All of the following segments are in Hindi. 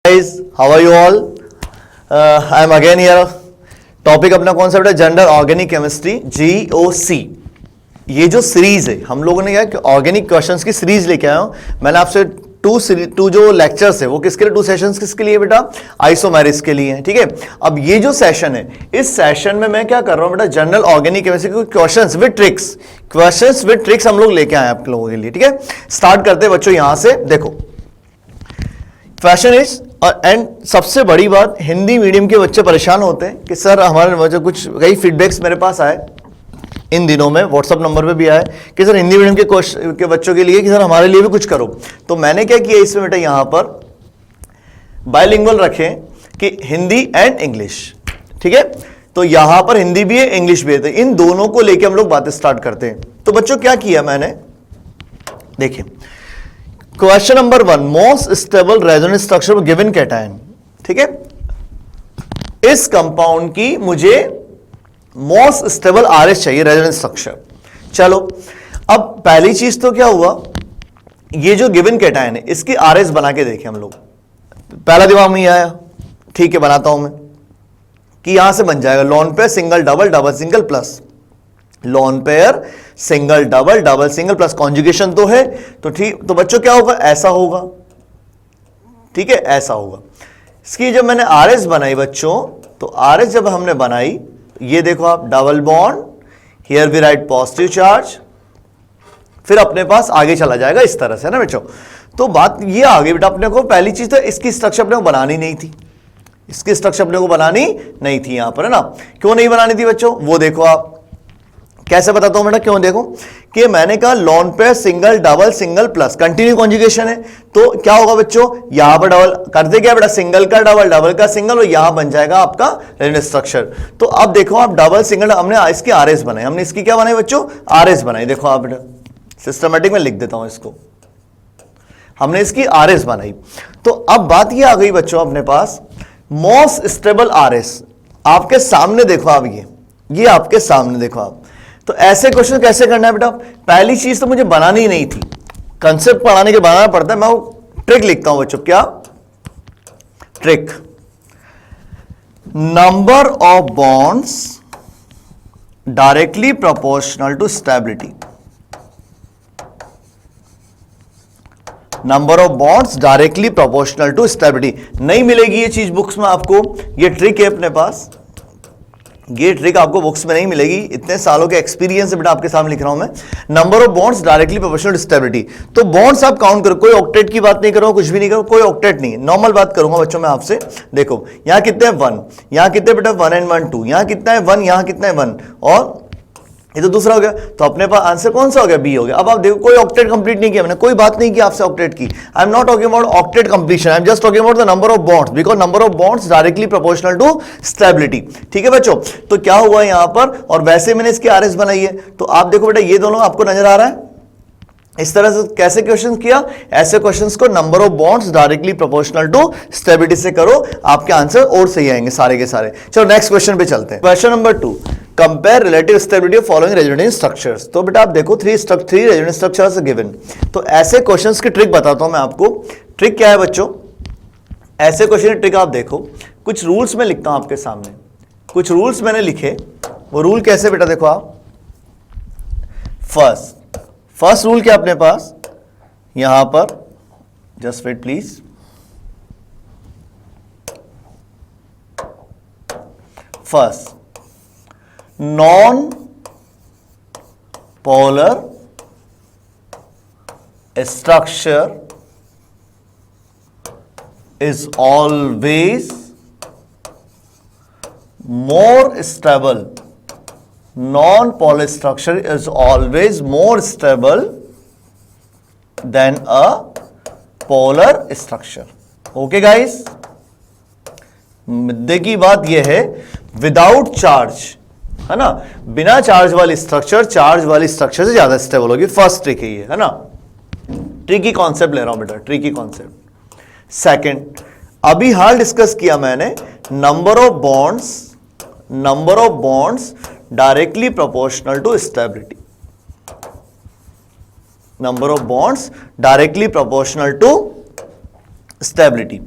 guys, how are you all? I am again here. Topic अपना कौन सा बेटा? General organic chemistry GOC। ये जो सीरीज है हम लोगों ने क्या ऑर्गेनिक क्वेश्चंस की सीरीज लेके आया हूं। मैंने आपसे टू जो लेक्चर्स है वो किसके लिए, 2 सेशंस किसके लिए बेटा? आइसोमेरिस के लिए, ठीक है। अब ये जो सेशन है, इस सेशन में मैं क्या कर रहा हूं बेटा? जनरल ऑर्गेनिक केमिस्ट्री के क्वेश्चंस विद ट्रिक्स हम लोग लेके आए आप लोगों के लिए, ठीक है। स्टार्ट करते हैं बच्चों यहां से। देखो क्वेश्चन इज एंड सबसे बड़ी बात, हिंदी मीडियम के बच्चे परेशान होते हैं कि सर हमारे वजह कुछ कई फीडबैक्स मेरे पास आए इन दिनों में, व्हाट्सअप नंबर पे भी आए कि सर हिंदी मीडियम के बच्चों के लिए कि सर हमारे लिए भी कुछ करो। तो मैंने क्या किया इसमें बेटा, यहां पर बायलिंगुअल रखें कि हिंदी एंड इंग्लिश, ठीक है। तो यहां पर हिंदी भी है इंग्लिश भी है, तो इन दोनों को लेकर हम लोग बातें स्टार्ट करते हैं। तो बच्चों क्या किया मैंने, देखिए question number 1, most stable resonance structure given cation, ठीक है। इस कंपाउंड की मुझे मोस्ट स्टेबल आरएस चाहिए, रेजोनेंस स्ट्रक्चर। चलो अब पहली चीज तो क्या हुआ, ये जो गिवन कैटायन है इसकी आरएस बना के देखें हम लोग। पहला दिमाग में आया, ठीक है बनाता हूं मैं, कि यहां से बन जाएगा lone pair single double double single plus, lone pair single double double single plus, conjugation तो है तो ठीक। तो बच्चों क्या होगा, ऐसा होगा, ठीक है, ऐसा होगा। इसकी जब मैंने आरएस बनाई बच्चों, तो आरएस जब हमने बनाई, ये देखो आप double bond, here we write positive charge, फिर अपने पास आगे चला जाएगा इस तरह से ना बच्चों। तो बात ये आ गई बेटा अपने को, पहली चीज तो इसकी स्ट्रक्चर अपने को बनानी नहीं थी, इसकी स्ट्रक्चर अपने को बनानी नहीं थी यहां पर, है ना। क्यों नहीं बनानी थी बच्चों, वो देखो आप कैसे बताता हूं बेटा, क्यों देखो कि मैंने कहा lone pair single double single plus, continue conjugation है, तो क्या होगा बच्चों, यहां पर डबल कर दे क्या बेटा, सिंगल का डबल डबल का सिंगल, और यहां बन जाएगा आपका रेजोनेंस स्ट्रक्चर। तो अब देखो आप डबल सिंगल, हमने इसकी आरएस बनाई, हमने इसकी क्या बनाई बच्चों, आरएस बनाई। देखो आप बेटा सिस्टमेटिक में लिख देता हूं इसको, हमने इसकी आरएस बनाई। तो अब बात ये आ गई बच्चों अपने पास, मोस्ट स्टेबल आरएस आपके सामने देखो आप, ये आपके सामने देखो आप। तो ऐसे क्वेश्चन कैसे करना है बेटा, पहली चीज तो मुझे बनानी ही नहीं थी, कंसेप्ट पढ़ाने के बनाना पड़ता है। मैं वो ट्रिक लिखता हूं बच्चों, क्या trick, number of bonds directly proportional to stability, number of bonds directly proportional to stability. नहीं मिलेगी ये चीज बुक्स में आपको, ये ट्रिक है अपने पास, ये ट्रिक आपको बुक्स में नहीं मिलेगी। इतने सालों के एक्सपीरियंस से बेटा आपके सामने लिख रहा हूं मैं, number of bonds directly proportional to stability. तो बॉन्ड्स आप काउंट करो, कोई ऑक्टेट की बात नहीं करो, कुछ भी नहीं करो, कोई ऑक्टेट नहीं, नॉर्मल बात करूंगा बच्चों मैं आपसे। देखो यहां कितने 1, यहां कितने बेटा 1 and 1 2, यहां कितना है 1, यहां कितना है 1, और ये तो दूसरा हो गया। तो अपने पास आंसर कौन सा हो गया, बी हो गया। अब आप देखो कोई ऑक्टेट कंप्लीट नहीं किया मैंने, कोई बात नहीं की आपसे ऑक्टेट की। I am not talking about octet completion, I am just talking about the number of bonds, because number of bonds directly proportional to stability, ठीक है बच्चों। तो क्या हुआ यहां पर, और वैसे मैंने इसकी आरएस बनाई है। तो आप देखो बेटा ये दोनों आपको नजर आ रहा है, इस तरह से कैसे क्वेश्चन किया, ऐसे क्वेश्चंस को number of bonds directly proportional to stability से करो, आपके आंसर और सही आएंगे सारे के सारे। चलो नेक्स्ट क्वेश्चन पे चलते हैं। Question number 2, compare relative stability of following resonance structures. तो बेटा आप देखो 3 रेजोनेंस स्ट्रक्चर्स गिवन। तो ऐसे क्वेश्चंस की ट्रिक बताता हूं मैं आपको। ट्रिक क्या है बच्चों, ऐसे क्वेश्चन की ट्रिक आप देखो, कुछ रूल्स में लिखता हूं आपके सामने, कुछ रूल्स मैंने लिखे। वो रूल कैसे बेटा, देखो आप, फर्स्ट रूल क्या अपने पास यहां पर, just wait please, first non polar structure is always more stable, non-polar structure is always more stable than a polar structure. Okay guys, मुद्दे की बात यह है, विदाउट चार्ज, है ना, बिना चार्ज वाली स्ट्रक्चर चार्ज वाली स्ट्रक्चर से ज्यादा स्टेबल होगी। फर्स्ट ट्रिक है ये, है ना, ट्रिकी कॉन्सेप्ट ले रहा हूं बेटा, ट्रिकी कॉन्सेप्ट। सेकंड, अभी हाल डिस्कस किया मैंने, number of bonds directly proportional to stability, number of bonds directly proportional to stability.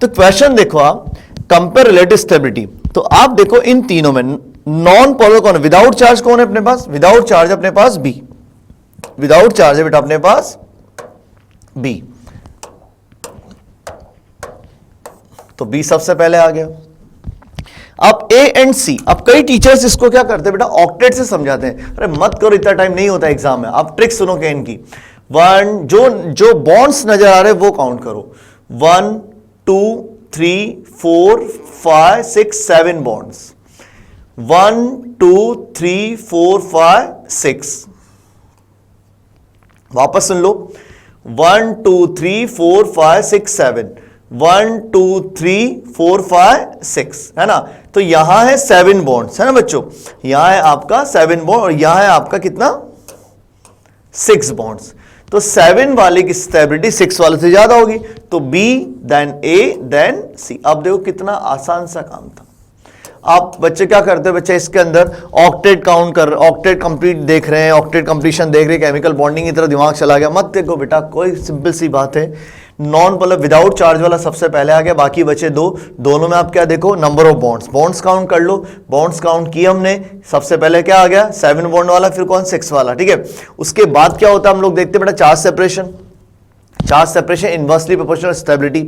तो क्वेश्चन देखो आप, कंपेयर रिलेटिव स्टेबिलिटी। तो आप देखो इन तीनों में नॉन पोलर कौन है, विदाउट चार्ज कौन है अपने पास, विदाउट चार्ज अपने पास बी, विदाउट चार्ज है बेटा अपने पास बी, तो बी सबसे पहले आ गया। अब ए एंड सी, अब कई टीचर्स इसको क्या करते हैं बेटा, ऑक्टेट से समझाते हैं। अरे मत करो, इतना टाइम नहीं होता एग्जाम में, आप ट्रिक सुनो के इनकी। वन, जो बॉन्ड्स नजर आ रहे हैं वो काउंट करो, 1 2 3 4 5 6 7 बॉन्ड्स, 1 2 3 4 5 6, वापस सुन लो, 1 2 3 4 5 6 7, 1 2 3 4 5 6, है ना। तो यहां है 7 बॉन्ड्स, है ना बच्चों, यहां है आपका 7 बॉन्ड और यहां है आपका कितना 6 बॉन्ड्स। तो 7 वाले की स्टेबिलिटी 6 वाले से ज्यादा होगी, तो बी देन ए देन सी। अब देखो कितना आसान सा काम था। आप बच्चे क्या करते हैं, बच्चे इसके अंदर ऑक्टेट काउंट कर, ऑक्टेट कंप्लीट देख रहे हैं, ऑक्टेट कंप्लीशन देख रहे हैं, केमिकल बॉन्डिंग की तरफ दिमाग चला गया। मत देखो बेटा, कोई सिंपल सी बात है, नॉन पोलर विदाउट चार्ज वाला सबसे पहले आ गया, बाकी बचे दो, दोनों में आप क्या देखो, number of bonds, bonds count कर लो। बॉन्ड्स काउंट किए हमने, सबसे पहले क्या आ गया 7 बॉन्ड वाला, फिर कौन 6 वाला, ठीक है। उसके बाद क्या होता है हम लोग देखते हैं बेटा, charge separation. Charge separation inversely proportional stability.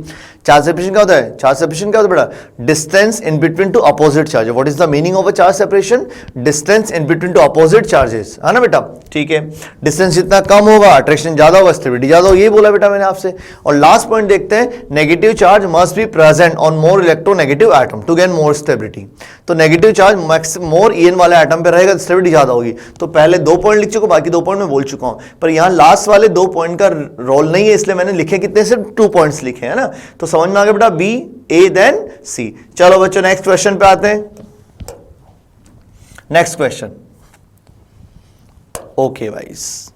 Charge separation क्या होता है, चार्ज सेपरेशन क्या होता है बेटा, distance in between two opposite charge. What is the meaning of a charge separation, distance in between two opposite charges, है ना बेटा, ठीक है। डिस्टेंस जितना कम होगा अट्रैक्शन ज्यादा होगा, स्टेबिलिटी ज्यादा होगा, ये बोला बेटा मैंने आपसे। और लास्ट पॉइंट देखते हैं, negative charge must be present on more electronegative atom to gain more stability. तो नेगेटिव चार्ज मोर ईएन वाले एटम पे रहेगा, स्टेबिलिटी ज्यादा होगी। तो पहले 2 पॉइंट लिख चुका, बाकी 2 पॉइंट मैं बोल चुका हूं, पर यहां लास्ट वाले 2 पॉइंट का रोल नहीं है, इसलिए मैंने लिखे कितने, सिर्फ 2 पॉइंट्स लिखे, है ना। तो समझ में आ गया बेटा, बी ए देन सी। चलो बच्चों नेक्स्ट क्वेश्चन पे आते हैं। नेक्स्ट क्वेश्चन, ओके वाइस,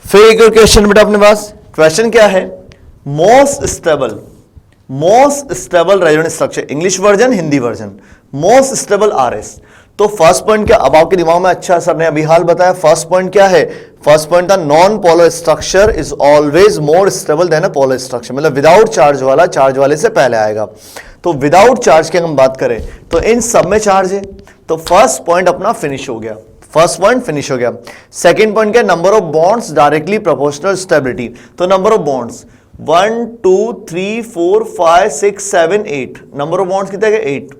फिर एक और क्वेश्चन बेटा अपने पास। क्वेश्चन क्या है, most stable resonance structure, English version Hindi version, most stable RS. तो फर्स्ट पॉइंट क्या, अब आपके दिमाग में अच्छा सर ने अभी हाल बताया, फर्स्ट पॉइंट क्या है, फर्स्ट पॉइंट था non polar structure is always more stable then a polar structure, मतलब विदाउट चार्ज वाला चार्ज वाले से पहले आएगा। तो विदाउट चार्ज की हम बात करें तो इन सब में चार्ज है, तो फर्स्ट पॉइंट अपना फिनिश हो गया, फर्स्ट पॉइंट फिनिश हो गया। सेकंड पॉइंट क्या, number of bonds directly proportional stability. तो number of bonds 1 2 3 4 5 6 7 8, number of bonds कितने गए 8,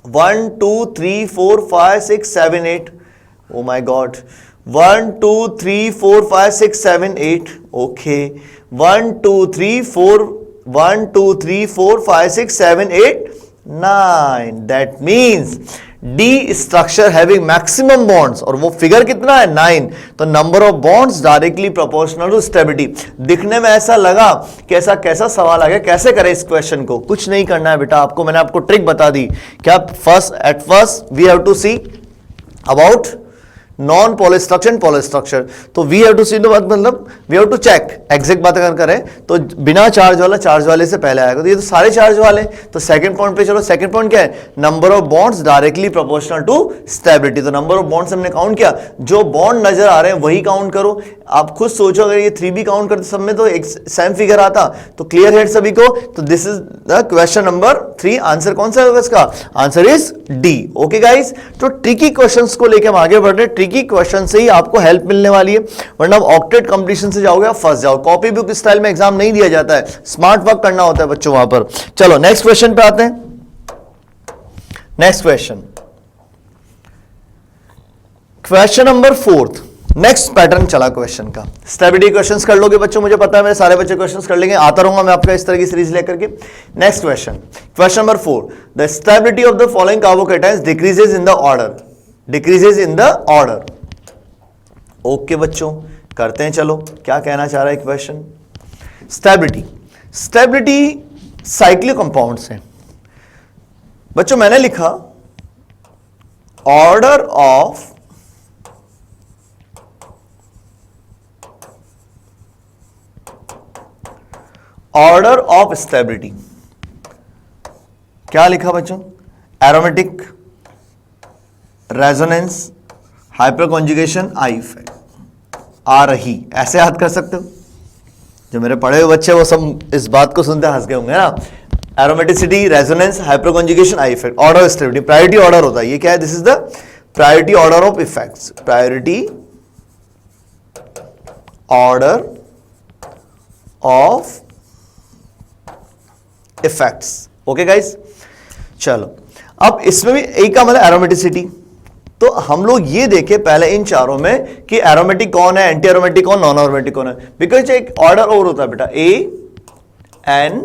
1 2 3 4 5 6 7 8, oh my God, 1 2 3 4 5 6 7 8, okay, 1 2 3 4 1 2 3 4 5 6 7 8 9, that means the structure having maximum bonds, और वो फिगर कितना है 9। तो number of bonds directly proportional to stability. दिखने में ऐसा लगा कि ऐसा कैसा सवाल आ गया, कैसे करें इस क्वेश्चन को, कुछ नहीं करना है बेटा आपको, मैंने आपको ट्रिक बता दी। क्या, at first we have to see about non polar structure and polar structure. तो वी हैव टू सी मतलब we have to check, exact बात अगर करें तो बिना चार्ज वाला चार्ज वाले से पहले आएगा, तो ये तो सारे चार्ज वाले। तो सेकंड पॉइंट पे चलो, सेकंड पॉइंट क्या है, number of bonds directly proportional to stability. तो नंबर ऑफ बॉन्ड्स हमने काउंट किया, जो बॉन्ड नजर आ रहे हैं वही काउंट करो। आप खुद सोचो अगर ये 3 भी काउंट करते सब में तो एक सेम फिगर आता। तो क्लियर हेड सभी को, तो this is the question number 3। Answer कौन सा होगा इसका, answer is D. Okay guys, तो ट्रिकी क्वेश्चंस को लेकर हम आगे बढ़ रहे हैं, ट्रिकी क्वेश्चन से ही आपको हेल्प मिलने वाली है, वरना आप ऑक्टेट कंप्लीशन से जाओगे आप फंस जाओ। कॉपी बुक स्टाइल में एग्जाम नहीं दिया जाता है, स्मार्ट वर्क करना होता है बच्चों वहां पर। चलो नेक्स्ट क्वेश्चन पे आते हैं। Next question, question number 4। Next pattern चला क्वेश्चन का, स्टेबिलिटी क्वेश्चंस कर लोगे बच्चों, मुझे पता है मेरे सारे बच्चे क्वेश्चंस कर लेंगे, आता रहूंगा मैं आपका इस तरह की सीरीज लेकर के। Next question, question number 4, the stability of the following carbocations decreases in the order, decreases in the order. Okay बच्चों, करते हैं, चलो क्या कहना चाह रहा है क्वेश्चन। स्टेबिलिटी साइक्लिक कंपाउंड्स हैं बच्चों, मैंने लिखा ऑर्डर ऑफ स्टेबिलिटी, क्या लिखा बच्चों, aromatic, resonance, hyperconjugation, I effect. आ रही, ऐसे याद कर सकते हो। जो मेरे पढ़े हुए बच्चे वो सब इस बात को सुनते हंस गए होंगे ना। Aromaticity, resonance, hyperconjugation, I effect, order stability, priority order होता है। ये क्या है? This is the priority order of effects, priority order of effects. Okay guys, चलो अब इसमें भी ए का मतलब एरोमेटिसिटी। तो हम लोग ये देखे पहले इन चारों में कि एरोमेटिक कौन है, एंटी एरोमेटिक कौन, नॉन एरोमेटिक कौन है। बिकॉज एक ऑर्डर और होता है बेटा, ए एन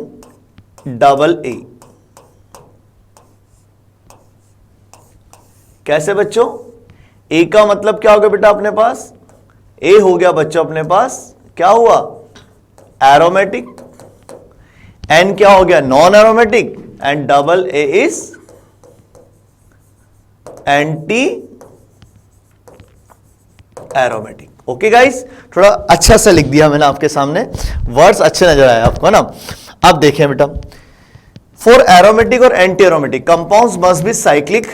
डबल ए। कैसे बच्चों? ए का मतलब क्या हो गया बेटा अपने पास? ए हो गया बच्चों अपने पास क्या हुआ? एरोमेटिक। एन क्या हो गया? Non aromatic. And double A is anti aromatic. Okay guys, थोड़ा अच्छा सा लिख दिया मैंने आपके सामने, वर्ड्स अच्छे नजर आए आपको ना। अब देखें बेटा, फॉर एरोमेटिक और anti aromatic compounds must be cyclic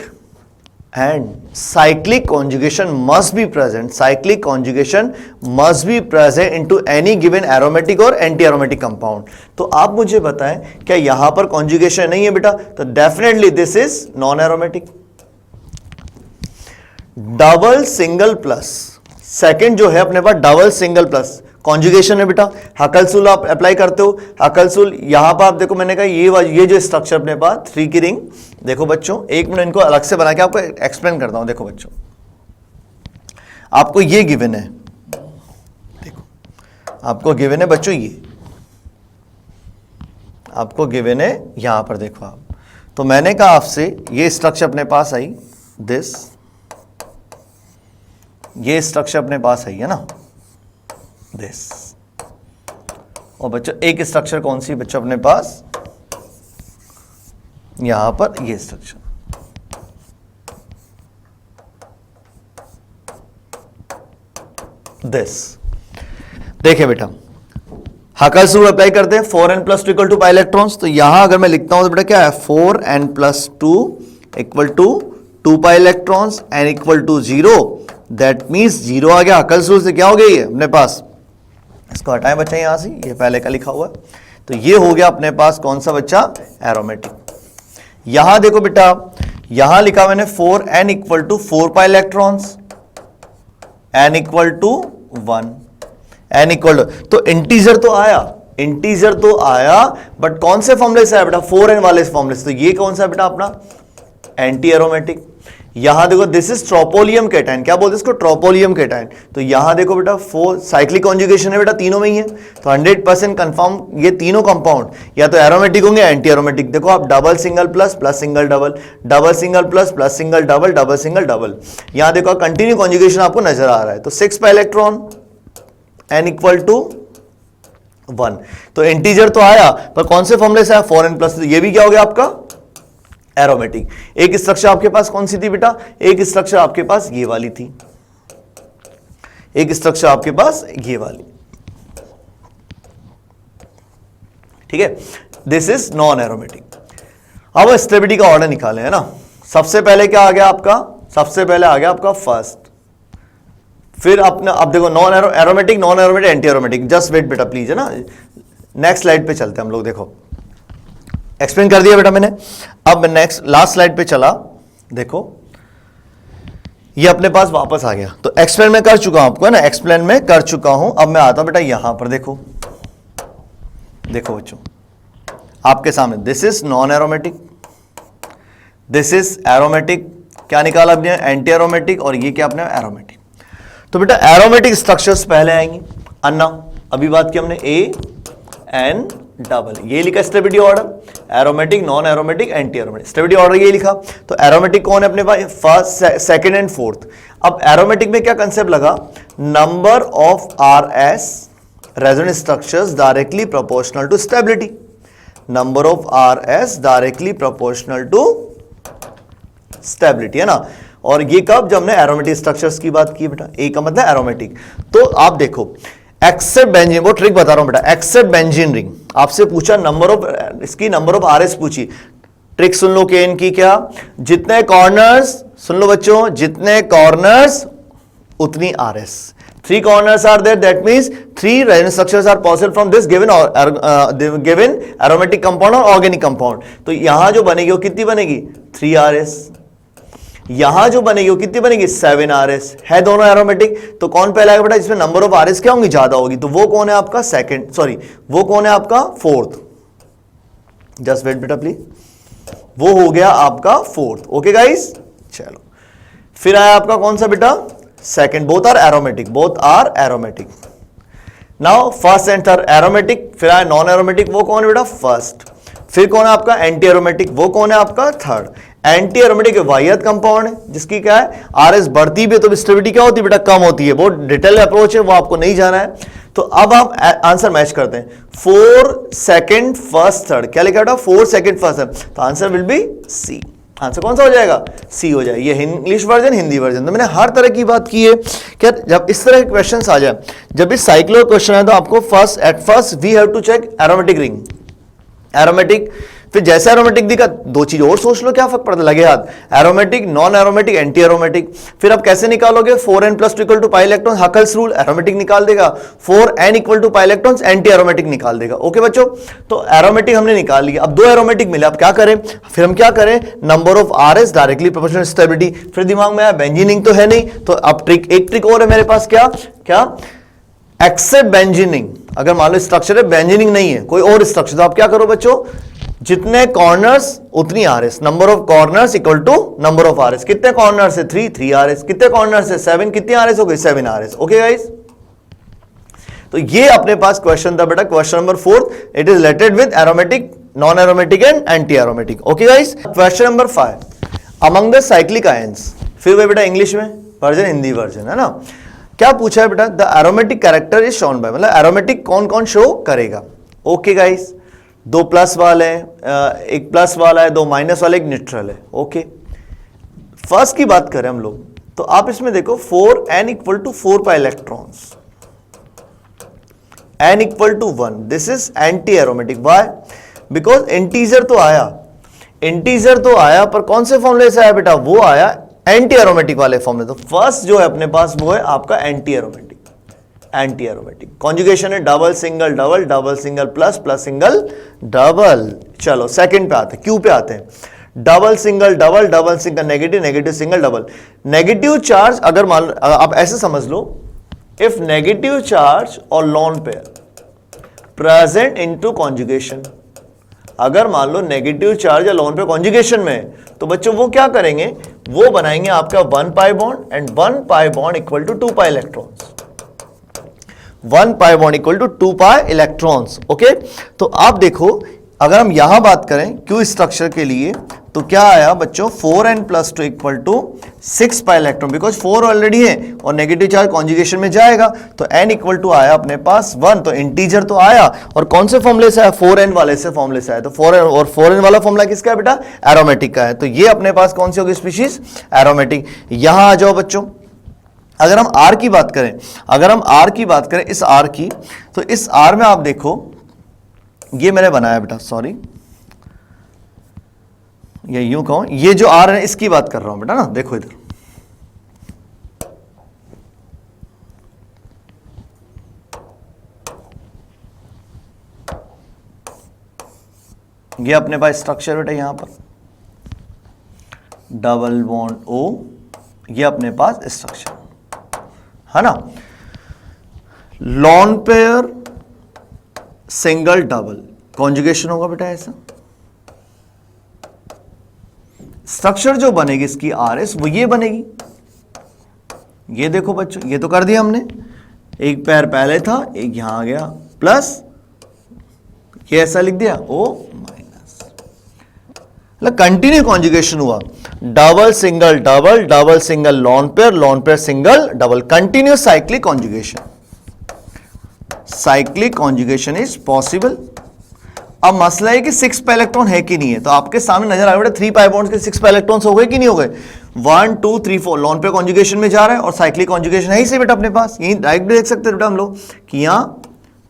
and cyclic conjugation must be present, cyclic conjugation must be present into any given aromatic और एंटी एरोमेटिक कंपाउंड। तो आप मुझे बताएं क्या यहां पर कॉन्जुगेशन नहीं है बेटा? तो definitely this is non aromatic. Double single plus, second जो है अपने पास डबल सिंगल प्लस कॉन्जुगेशन है बेटा। हकलसूल आप अप्लाई करते हो, हकलसूल यहां पर आप देखो, मैंने कहा ये जो स्ट्रक्चर अपने पास 3 की रिंग, देखो बच्चों एक मिनट इनको अलग से बना के आपको एक्सप्लेन करता हूं। देखो बच्चों, आपको ये गिवन है, देखो आपको गिवन है बच्चों, ये आपको गिवन है यहां पर देखो आप। तो मैंने कहा आपसे ये स्ट्रक्चर अपने पास आई, दिस ये स्ट्रक्चर अपने पास है ना, दिस। और बच्चों एक स्ट्रक्चर कौन सी बच्चों अपने पास? यहां पर ये स्ट्रक्चर, दिस। देखिए बेटा, हकलसूल अप्लाई करते हैं, 4n + 2 = पाई इलेक्ट्रॉन्स। तो यहां अगर मैं लिखता हूं तो बेटा क्या है? 4n + 2 = 2 pi electrons, n = 0। That means 0 आ गया। हकलसूल से क्या हो गया ये अपने पास? इसको हटाएं बच्चा यहां से, ये पहले का लिखा हुआ है। तो ये हो गया अपने पास कौन सा बच्चा? एरोमेटिक। यहां देखो बेटा, यहां लिखा मैंने 4n = 4 पाई इलेक्ट्रॉन्स, n = 1, n = तो इंटीजर तो आया, इंटीजर तो आया, बट कौन से फॉर्मूले से आया बेटा? 4n वाले फॉर्मूले से। तो ये कौन सा बेटा अपना? Anti aromatic. यहां देखो दिस इज ट्रोपोलियम केटाइन, क्या बोलते हैं इसको? ट्रोपोलियम केटाइन। तो यहां देखो बेटा 4 साइक्लिक कॉन्जुगेशन है बेटा, तीनों में ही है। तो 100% कंफर्म ये तीनों कंपाउंड या तो एरोमेटिक होंगे एंटी एरोमेटिक। देखो आप double single plus plus single double, double single plus plus single double, double single double. यहां देखो कंटिन्यू कॉन्जुगेशन आपको नजर आ रहा है। तो 6 पाई इलेक्ट्रॉन, n = 1। तो इंटीजर तो आया, पर कौन से फॉर्मूले से आया? 4n+। ये भी क्या हो गया आपका? एरोमेटिक। एक स्ट्रक्चर आपके पास कौन सी थी बेटा? एक स्ट्रक्चर आपके पास ये वाली थी, एक स्ट्रक्चर आपके पास ये वाली, ठीक है। This is non aromatic. अब स्टेबिलिटी का ऑर्डर निकाले है ना। सबसे पहले क्या आ गया आपका? सबसे पहले आ गया आपका फर्स्ट, फिर अपना अब देखो non aromatic, non aromatic, anti aromatic. Just wait बेटा प्लीज, है ना। नेक्स्ट स्लाइड पे चलते हैं हम लोग। देखो एक्सप्लेन कर दिया बेटा मैंने। अब नेक्स्ट लास्ट स्लाइड पे चला, देखो ये अपने पास वापस आ गया। तो एक्सप्लेन में कर चुका हूं आपको, है ना, एक्सप्लेन में कर चुका हूं। अब मैं आता हूं बेटा यहां पर। देखो देखो बच्चों आपके सामने, this is non aromatic, this is aromatic. क्या निकाला आपने? Anti aromatic. और ये क्या अपने? एरोमेटिक। तो बेटा एरोमेटिक स्ट्रक्चर्स पहले आएंगे। अन्ना अभी बात की हमने, ए एन डबल, ये लिखा stability order, aromatic, non aromatic, anti aromatic. Stability order ये लिखा। तो एरोमेटिक कौन है अपने पास? First, second and fourth. अब एरोमेटिक में क्या कंसेप्ट लगा? Number of RS resonance structures directly proportional to stability, number of RS directly proportional to stability, है ना। और ये कब? जब हमने एरोमेटिक स्ट्रक्चर्स की बात की बेटा। ए का मतलब एरोमेटिक। तो आप देखो एक्सेप्ट बेंजीन, वो ट्रिक बता रहा हूं बेटा। एक्सेप्ट बेंजीन रिंग आपसे पूछा, नंबर ऑफ इसकी नंबर ऑफ RS पूछी। ट्रिक सुन लो केन की, क्या? जितने कॉर्नर्स, सुन लो बच्चों, जितने कॉर्नर्स उतनी RS। 3 corners are there, that means 3 resonance structures are possible from this given given aromatic compound or organic compound. तो यहां जो बनेगी वो कितनी बनेगी 3RS, यहां जो बनेगी वो कितनी बनेगी 7RS, है दोनों एरोमेटिक, तो कौन पहला आएगा बेटा, इसमें नंबर ऑफ RS क्या होंगी ज्यादा होगी, तो वो कौन है आपका सेकंड, सॉरी वो कौन है आपका फोर्थ, जस्ट वेट बेटा प्लीज, वो हो गया आपका फोर्थ. ओके गाइस, चलो फिर आया आपका कौन सा बेटा second, both are aromatic, both are aromatic. Now first and third aromatic, फिर आया नॉन एरोमेटिक, वो कौन है बेटा फर्स्ट, फिर कौन है आपका एंटी एरोमेटिक, वो कौन है आपका थर्ड. एंटी एरोमेटिक वाहियत कंपाउंड है जिसकी क्या है आरएस बढ़ती भी है तो स्टेबिलिटी क्या होती है बेटा कम होती है, बहुत डिटेल अप्रोच है वो आपको नहीं जाना है. तो अब आप आंसर मैच करते हैं 4 सेकंड फर्स्ट थर्ड, क्या लिखा बेटा 4 सेकंड फर्स्ट थर्ड, तो answer will be C. Answer कौन सा हो जाएगा सी हो जाएगा. ये इंग्लिश वर्जन हिंदी वर्जन, तो मैंने हर तरह की बात की है. क्या जब इस तरह के क्वेश्चंस आ जाए, जब इस साइक्लो क्वेश्चन है तो आपको at first we have to check aromatic ring, aromatic, फिर जैसे एरोमेटिक दिखा दो चीज और सोच लो क्या फर्क पड़ता, लगे हाथ, aromatic, non aromatic, anti aromatic. फिर आप कैसे निकालोगे 4n + 2 = pi electron, Huckel's rule, aromatic निकाल देगा, 4n = pi electrons, anti aromatic निकाल देगा. ओके बच्चों, तो एरोमेटिक हमने निकाल लिया. अब 2 एरोमेटिक मिले, अब क्या करें, फिर हम क्या करें, number of RS directly proportional stability. फिर दिमाग में आया बेंजीनिंग तो है नहीं, तो अब ट्रिक, एक ट्रिक और है मेरे पास, क्या क्या एक्सेप्ट बेंजीनिंग. अगर मान लो स्ट्रक्चर है बेंजीनिंग नहीं है कोई और स्ट्रक्चर, तो आप क्या करो बच्चों, जितने कॉर्नर्स उतनी RS, number of corners equal to number of RS. कितने कॉर्नर्स है 3 RS, कितने कॉर्नर्स है 7, कितनी RS हो गई 7 RS. ओके गाइस, तो ये अपने पास क्वेश्चन था बेटा, question number 4. It is related with aromatic, non aromatic and anti aromatic. Okay guys, question number 5, among the cyclic ions, फिर वही बेटा इंग्लिश में वर्जन हिंदी वर्जन है ना. क्या पूछा है बेटा, the aromatic character is shown by, मतलब एरोमेटिक कौन कौन शो करेगा. ओके गाइस, 2 प्लस वाले हैं, एक प्लस वाला है, 2 माइनस वाले, एक न्यूट्रल है. ओके, फर्स्ट की बात करें हम लोग, तो आप इसमें देखो 4n = 4 pi electrons, n = 1, this is anti aromatic. Why, because integer तो आया, इंटीजर तो आया, पर कौन से फॉर्मूले से आया बेटा, वो आया एंटी एरोमेटिक वाले फॉर्मूले. तो फर्स्ट जो है अपने पास वो है आपका anti aromatic. Anti aromatic conjugation है double single double, double single plus, plus single double. चलो सेकंड पे आते हैं, क्यू पे आते हैं. Double single double, double single negative, negative single double. Negative charge, अगर मान लो आप ऐसे समझ लो, इफ नेगेटिव चार्ज और lone pair present into conjugation, अगर मान लो नेगेटिव चार्ज या लोन पेयर कॉन्जुगेशन में है, तो बच्चों वो क्या करेंगे, वो बनाएंगे आपका 1 pi bond and 1 pi bond equal to 2 pi electrons. 1 pi bond equal to 2 pi electrons. Okay, तो आप देखो अगर हम यहां बात करें क्यू स्ट्रक्चर के लिए, तो क्या आया बच्चों 4n + 2 = 6 pi electron, because 4 already है और नेगेटिव चार्ज कॉन्जुगेशन में जाएगा, तो n = आया अपने पास 1, तो इंटीजर तो आया, और कौन से फॉर्मूले से आया, 4n वाले से फॉर्मूले से आया. तो 4n, और 4n वाला फॉर्मूला किसका है बेटा, एरोमेटिक का है. तो ये अपने पास कौन सी होगी स्पीशीज, एरोमेटिक. यहां आ जाओ बच्चों, अगर हम R की बात करें, अगर हम R की बात करें, इस R की, तो इस R में आप देखो, ये मैंने बनाया बेटा, सॉरी ये यूं कहूं, ये जो R है इसकी बात कर रहा हूं बेटा ना. देखो इधर, ये अपने पास स्ट्रक्चर बेटा, यहां पर डबल बॉन्ड O, ये अपने पास स्ट्रक्चर है ना. Lone pair single double conjugation होगा बेटा ऐसा. स्ट्रक्चर जो बनेगी इसकी RS वो ये बनेगी. ये देखो बच्चों, ये तो कर दिया हमने, एक पैर पहले था, एक यहां आ गया, प्लस ये ऐसा लिख दिया O-, मतलब कंटिन्यू कॉन्जुगेशन हुआ. Double single double, double single lone pair single double, continue cyclic conjugation. Cyclic conjugation is possible. अब मसला है कि 6 पाई इलेक्ट्रॉन है कि नहीं है, तो आपके सामने नजर आ रहा है 3 पाई बॉन्ड्स के 6 पाई इलेक्ट्रॉन्स हो गए कि नहीं हो गए. 1 2 3 4 लॉन पेयर कॉन्जुगेशन में जा रहा है, और साइक्लिक कॉन्जुगेशन है ही से बेटा अपने पास. यही डायरेक्ट देख सकते हैं बेटा हम लोग कि यहां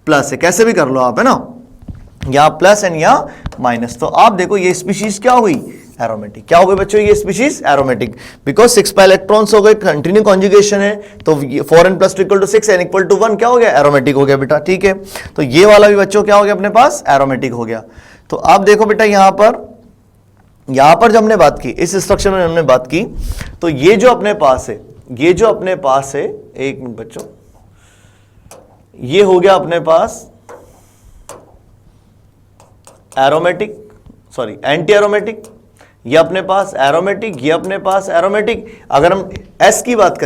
प्लस है, कैसे भी कर लो आप, है ना, यहां प्लस एंड यहां माइनस. तो आप देखो ये स्पीशीज क्या हुई, एरोमेटिक। क्या हो गए बच्चों ये species? Aromatic, because 6 pi electrons हो गए, कंटिन्यू कॉन्जुगेशन है, तो 4n + 2 = 6, n = 1 क्या हो गया? एरोमेटिक हो गया बेटा। ठीक है, तो ये वाला भी बच्चों क्या हो गया अपने पास? एरोमेटिक हो गया। तो आप देखो बेटा यहां पर जब हमने बात की, इस स्ट्रक्चर में हमने बात की, तो ये जो अपने पास है, एक मिनट बच्चों, ये हो गया अपने पास एरोमेटिक, सॉरी एंटी एरोमेटिक, ये अपने पास एरोमेटिक, ये अपने पास एरोमेटिक। अगर हम S की बात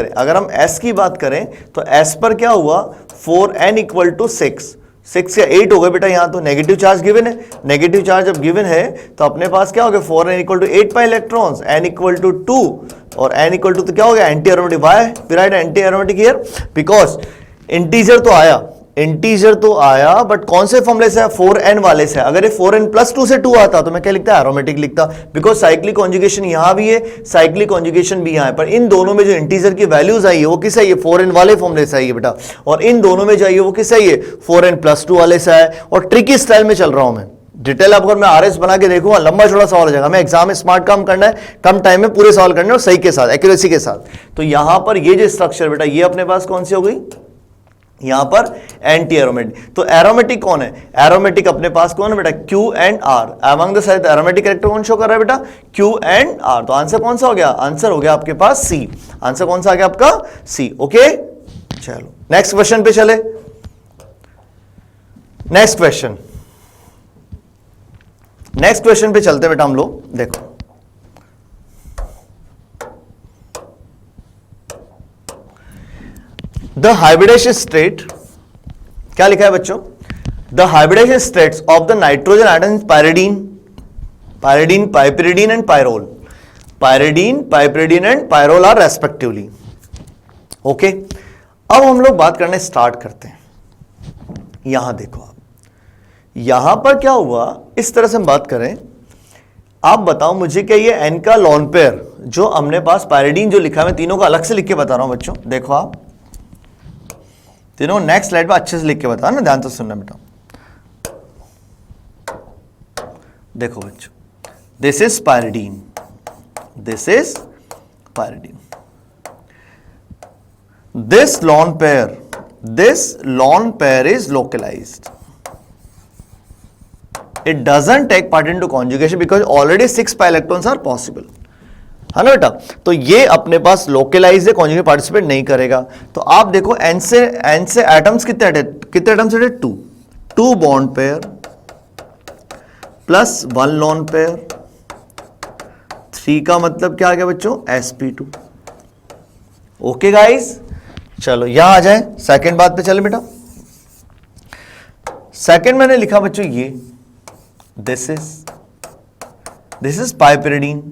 करें, तो S पर क्या हुआ? 4n = 6 या 8 हो गए बेटा। यहां तो नेगेटिव चार्ज गिवन है, नेगेटिव चार्ज जब गिवन है तो अपने पास क्या हो गया? 4n = 8 पाई इलेक्ट्रॉन्स, n = 2 और n = तो क्या हो गया? Anti aromatic. Why we write anti aromatic here? Because integer तो आया बट कौन से फॉर्मूले से? 4n वाले से। अगर ये 4n + 2 से 2 आता तो मैं क्या लिखता? एरोमेटिक लिखता, बिकॉज साइक्लिक कॉन्जुगेशन यहां भी है, साइक्लिक कॉन्जुगेशन भी यहां है, पर इन दोनों में जो इंटीजर की वैल्यूज आई है वो किस आई है? 4n वाले फॉर्मूले से आई है बेटा, और इन दोनों में जो आई है वो किस आई है? 4n + 2 वाले से आया। और ट्रिकी स्टाइल में चल रहा हूं मैं, डिटेल अगर मैं RS बना के देखूंगा लंबा चौड़ा सवाल हो जाएगा। मैं एग्जाम में स्मार्ट काम करना है, कम टाइम में पूरे सवाल करने और सही के साथ, एक्यूरेसी के साथ। तो यहां पर ये जो स्ट्रक्चर बेटा, ये अपने पास कौन सी हो गई? यहां पर एंटी एरोमेटिक। तो एरोमेटिक कौन है? एरोमेटिक अपने पास कौन है बेटा? Q and R। Among the side aromatic character कौन शो कर रहा है बेटा? Q and R। तो आंसर कौन सा हो गया? आंसर हो गया आपके पास C। आंसर कौन सा आ गया आपका? C। ओके, चलो नेक्स्ट क्वेश्चन पे चले। नेक्स्ट क्वेश्चन पे चलते बेटा हम लोग। देखो द हाइब्रिडेशन स्टेट, क्या लिखा है बच्चों? The hybridisation states of the nitrogen atom pyridine, piperidine and pyrrole, piperidine and pyrrole are respectively. Okay, अब हम लोग बात करने स्टार्ट करते हैं। यहां देखो आप, यहां पर क्या हुआ? इस तरह से हम बात करें, आप बताओ मुझे क्या ये n का लॉन पेयर जो हमने पास पायरिडीन जो लिखा है, मैं तीनों को अलग से लिख के बता रहा हूं बच्चों। देखो आप तीनों नेक्स्ट स्लाइड पे अच्छे से लिख के बता ना, ध्यान से सुनना बेटा। देखो बच्चों, this is pyridine, this lone pair is localized, it doesn't take part into conjugation because already 6 pi electrons are possible, है ना बेटा। तो ये अपने पास लोकलाइज है, कॉन्जुगेट पार्टिसिपेट नहीं करेगा। तो आप देखो n से एटम्स कितने एटम्स है? 2 bond pair plus 1 lone pair, 3 का मतलब क्या आ गया बच्चों? sp2। ओके गाइस, चलो यहां आ जाए, सेकंड बात पे चले बेटा। सेकंड मैंने लिखा बच्चों ये, दिस इज पाइपरिडीन।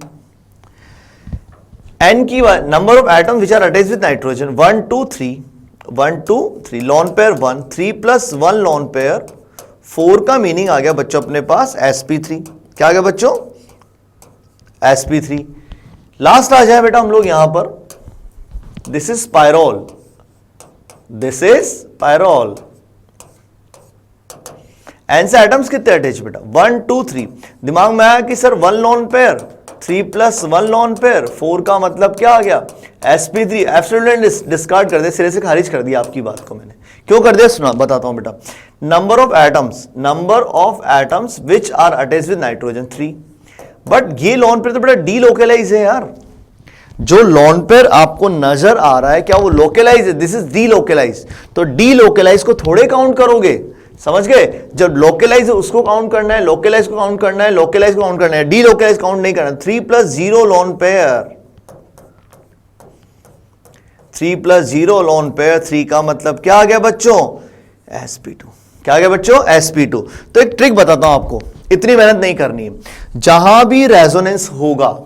n की number of atom which are attached with nitrogen 1 2 3 lone pair 1, 3 + 1 lone pair 4 का मीनिंग आ गया बच्चों अपने पास sp3। क्या आ गया बच्चों? sp3। लास्ट आ जाए बेटा हम लोग यहां पर, दिस इज पायरोल, n से एटम्स कितने अटैच बेटा? 1 2 3। दिमाग में आया कि sir 1 lone pair, 3 + 1 lone pair, 4 का मतलब क्या आ गया? sp3। एब्सोल्युटली डिस्कार्ड कर दे, सिरे से खारिज कर दिया आपकी बात को मैंने। क्यों कर दिया? सुना बताता हूं बेटा। Number of atoms which are attached with nitrogen 3, but ये लॉन पेयर तो बेटा डीलोकलाइज है यार। जो लॉन पेयर आपको नजर आ रहा है क्या वो लोकलाइज है? This is delocalized. तो डीलोकलाइज को थोड़े काउंट करोगे, समझ गए? जब लोकलाइज उसको काउंट करना है, लोकलाइज को काउंट करना है, लोकलाइज को काउंट करना है, डीलोकलाइज काउंट नहीं करना। 3 + 0 लॉन पेयर, 3 + 0 लॉन पेयर, 3 का मतलब क्या आ गया बच्चों? sp2। क्या आ गया बच्चों? sp2। तो एक ट्रिक बताता हूं आपको, इतनी मेहनत नहीं करनी है। जहां भी रेजोनेंस होगा,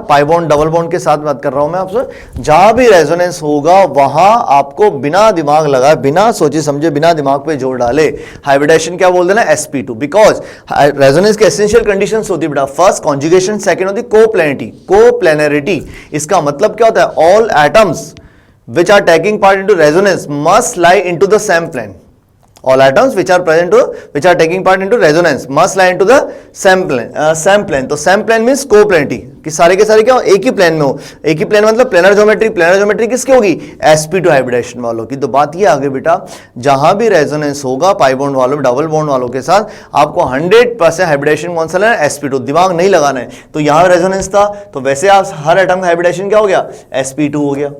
पाई बॉन्ड डबल बॉन्ड के साथ बात कर रहा हूं मैं आपसे, जहां भी रेजोनेंस होगा वहां आपको बिना दिमाग लगाए, बिना सोचे समझे, बिना दिमाग पे जोर डाले हाइब्रिडेशन क्या बोल देना? sp2। बिकॉज रेजोनेंस की एसेंशियल कंडीशंस होती है बेटा, फर्स्ट कॉन्जुगेशन, सेकंड होती कोप्लेनरिटी। इसका मतलब क्या होता है? All atoms which are taking part into resonance must lie into the same plane. All atoms which are taking part into resonance must lie into the same plane. तो सेम प्लेन मींस को-प्लेनिटी कि सारे के सारे क्या हो, एक ही प्लेन में हो। एक ही प्लेन मतलब प्लेनर ज्योमेट्री किसकी होगी, sp2 हाइब्रिडेशन वालों की। तो बात ये आगे बेटा, जहां भी रेजोनेंस होगा पाई बॉन्ड वालों डबल बॉन्ड वालों के साथ, आपको 100% हाइब्रिडेशन कौन सा लेना है, sp2। दिमाग नहीं लगाना है। तो यहां रेजोनेंस था तो वैसे आप हर एटम का हाइब्रिडेशन क्या हो गया, sp2 हो गया।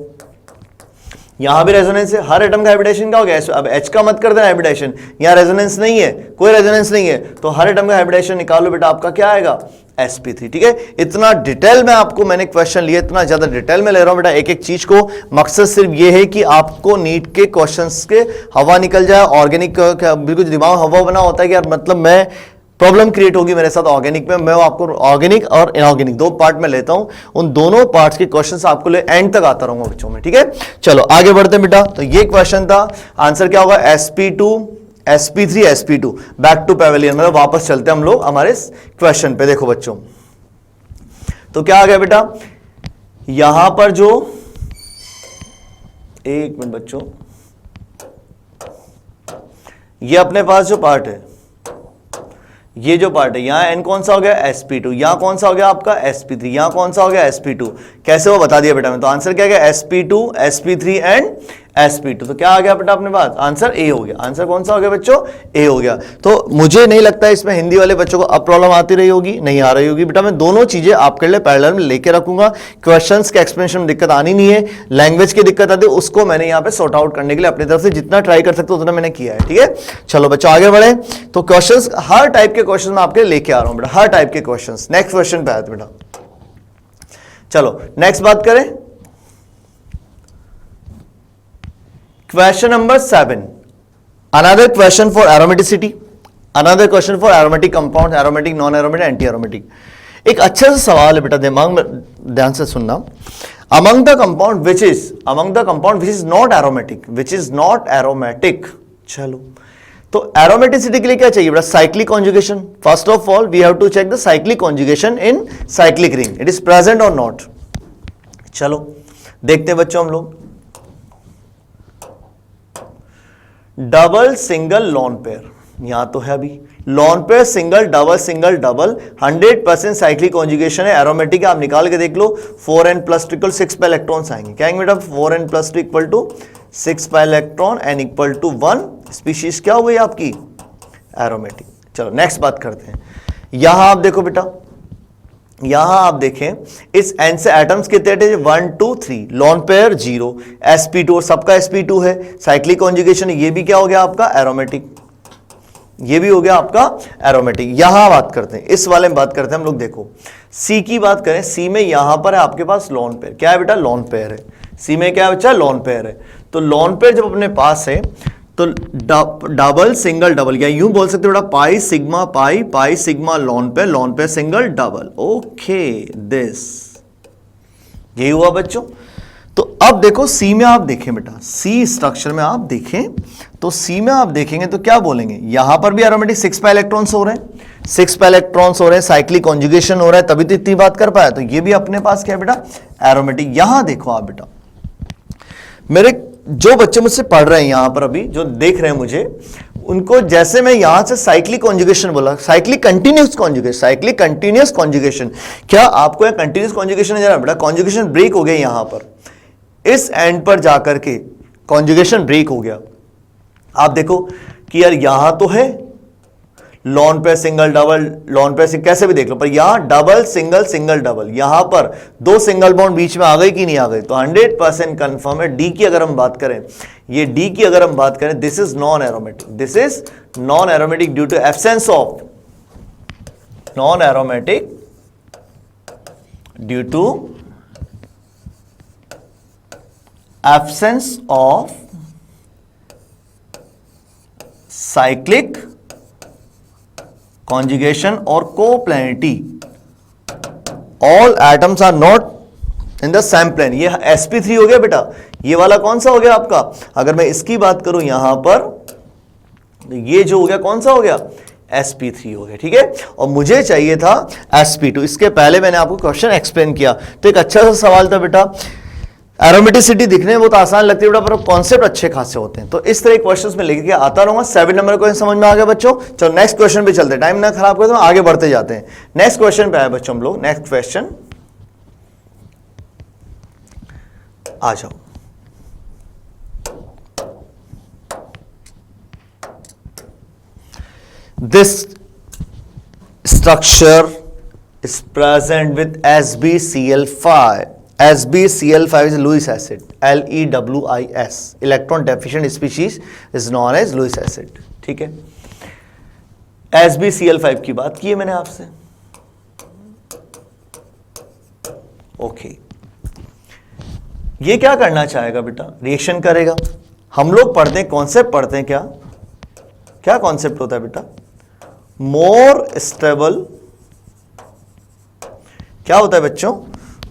यहां भी रेजोनेंस है, हर एटम का हाइब्रिडेशन क्या हो गया, अब H का मत कर देना हाइब्रिडेशन, यहां रेजोनेंस नहीं है, कोई रेजोनेंस नहीं है, तो हर एटम का हाइब्रिडेशन निकालो बेटा, आपका क्या आएगा, sp3। ठीक है, इतना डिटेल में आपको मैंने क्वेश्चन लिया, इतना ज्यादा डिटेल में ले रहा हूं बेटा एक एक चीज को। मकसद सिर्फ ये है कि आपको नीट के क्वेश्चंस के हवा निकल जाए। ऑर्गेनिक बिल्कुल दिमाग हवा बना होता है कि यार मतलब मैं प्रॉब्लम क्रिएट होगी मेरे साथ ऑर्गेनिक में, मैं आपको ऑर्गेनिक और इनऑर्गेनिक दो पार्ट में लेता हूं, उन दोनों पार्ट्स के क्वेश्चंस आपको ले एंड तक आता रहूंगा बच्चों में। ठीक है, चलो आगे बढ़ते हैं बेटा। तो ये क्वेश्चन था, आंसर क्या होगा, sp2 sp3 sp2। Back to pavilion, मतलब वापस चलते हैं हम लोग हमारे क्वेश्चन पे। देखो बच्चों, तो क्या आ गया बेटा, यहां पर जो, एक मिनट बच्चों, ये अपने पास जो पार्ट है, ये जो पार्ट है, यहां n कौन सा हो गया, sp2, यहां कौन सा हो गया आपका sp3, यहां कौन सा हो गया sp2। कैसे वो बता दिया बेटा मैं। तो आंसर क्या गया, sp2 sp3 एंड sp2। तो क्या आ गया बेटा अपने पास, आंसर ए हो गया। आंसर कौन सा हो गया बच्चों, ए हो गया। तो मुझे नहीं लगता इसमें हिंदी वाले बच्चों को अब प्रॉब्लम आती रही होगी, नहीं आ रही होगी बेटा। मैं दोनों चीजें आपके लिए पैरेलल में लेके रखूंगा। क्वेश्चंस के एक्सप्लेनेशन में दिक्कत आनी नहीं है, लैंग्वेज की दिक्कत आती है उसको मैंने यहाँ पे सॉर्ट आउट करने के लिए अपनी तरफ से जितना ट्राई कर सकते उतना मैंने किया है। ठीक है, चलो बच्चों आगे बढ़े। तो क्वेश्चंस, हर टाइप के क्वेश्चन मैं आपके लेके आ रहा हूं बेटा, हर टाइप के क्वेश्चन। नेक्स्ट क्वेश्चन पे आते बेटा, चलो नेक्स्ट बात करें। Question number 7, another question for aromaticity, another question for aromatic compounds, aromatic, non-aromatic, anti-aromatic। एक अच्छा सा सवाल है बेटा, दिमाग में ध्यान से सुनना। Among the compound which is not aromatic, चलो तो aromaticity के लिए क्या चाहिए बेटा, cyclic conjugation। First of all we have to check the cyclic conjugation in cyclic ring, it is present or not। चलो देखते हैं बच्चों हम लोग। डबल सिंगल लॉन पेयर, यहां तो है अभी lone pair, single double 100% cyclic conjugation है, एरोमेटिक है। आप निकाल के देख लो, 4n+2 6 पे इलेक्ट्रॉन्स आएंगे। क्या आएंगे बेटा, 4n+2 6 पे इलेक्ट्रॉन, n = 1 स्पीशीज क्या हो गई आपकी, एरोमेटिक। चलो नेक्स्ट बात करते हैं। यहां आप देखो बेटा, यहां आप देखें इस n से एटम्स कितने थे, 1 2 3, लॉन पेयर 0, sp2 सबका sp2 है, साइक्लिक कॉन्जुगेशन, ये भी क्या हो गया आपका एरोमेटिक, ये भी हो गया आपका एरोमेटिक। यहां बात करते हैं, इस वाले में बात करते हैं हम लोग। देखो C की बात करें, C में यहां पर है आपके पास लॉन पेयर, क्या है बेटा, लॉन पेयर है। C में क्या है बच्चा, लॉन पेयर है। तो लॉन पेयर जब अपने पास है तो डबल सिंगल डबल, या यूं बोल सकते हो बेटा, पाई सिग्मा लॉन पे सिंगल डबल। ओके, दिस यही हुआ बच्चों। तो अब देखो सी में आप देखें बेटा, सी स्ट्रक्चर में आप देखें तो सी में आप देखेंगे तो क्या बोलेंगे, यहां पर भी एरोमेटिक 6 पे इलेक्ट्रॉन्स हो रहे हैं, 6 पे इलेक्ट्रॉन्स हो रहे हैं, साइक्लिक कॉन्जुगेशन हो रहा है, तभी तो इतनी बात कर पाया। तो ये भी अपने पास क्या है बेटा, एरोमेटिक। यहां देखो आप बेटा, मेरे जो बच्चे मुझसे पढ़ रहे हैं यहां पर अभी जो देख रहे हैं मुझे, उनको जैसे मैं यहां से साइक्लिक कॉन्जुगेशन बोला, साइक्लिक कंटीन्यूअस कॉन्जुगेशन, क्या आपको यहां कंटीन्यूअस कॉन्जुगेशन नजर आ रहा है बेटा, कॉन्जुगेशन ब्रेक हो गया यहां पर, इस एंड पर जाकर के कॉन्जुगेशन ब्रेक हो गया। आप देखो कि यार यहां तो है लॉन पे सिंगल डबल, लॉन पे कैसे भी देख लो, पर यहां डबल सिंगल डबल, यहां पर 2 सिंगल बॉन्ड बीच में आ गई कि नहीं आ गई, तो 100% कंफर्म है। डी की अगर हम बात करें, ये डी की अगर हम बात करें, this is non aromatic, this is non aromatic due to absence of, non aromatic due to absence of cyclic conjugation और co-planarity, all atoms are not in the same plane। ये sp3 हो गया बेटा, ये वाला कौन सा हो गया आपका, अगर मैं इसकी बात करूं यहां पर, ये जो हो गया कौन सा हो गया, sp3 हो गया। ठीक है, और मुझे चाहिए था sp2। इसके पहले मैंने आपको क्वेश्चन एक्सप्लेन किया। तो एक अच्छा सा सवाल था बेटा, एरोमेटिसिटी दिखने में बहुत आसान लगती है बेटा, पर कॉन्सेप्ट अच्छे खासे होते हैं। तो इस तरह क्वेश्चंस में लेके आता रहूंगा। 7 नंबर क्वेश्चन समझ में आ गया बच्चों? चलो नेक्स्ट क्वेश्चन पे चलते हैं, टाइम ना खराब करते, आगे बढ़ते जाते हैं। नेक्स्ट क्वेश्चन पे आए बच्चों हम लोग। नेक्स्ट क्वेश्चन आ जाओ। This structure is present with SbCl5. SbCl5 is Lewis acid, LEWIS. Electron deficient species is known as Lewis acid. ठीक है, SbCl5 की बात की है मैंने आपसे। ओके, ये क्या करना चाहेगा बेटा? रिएक्शन करेगा। हम लोग पढ़ते हैं, कॉन्सेप्ट पढ़ते हैं, क्या कॉन्सेप्ट होता है बेटा? मोर स्टेबल, क्या होता है बच्चों?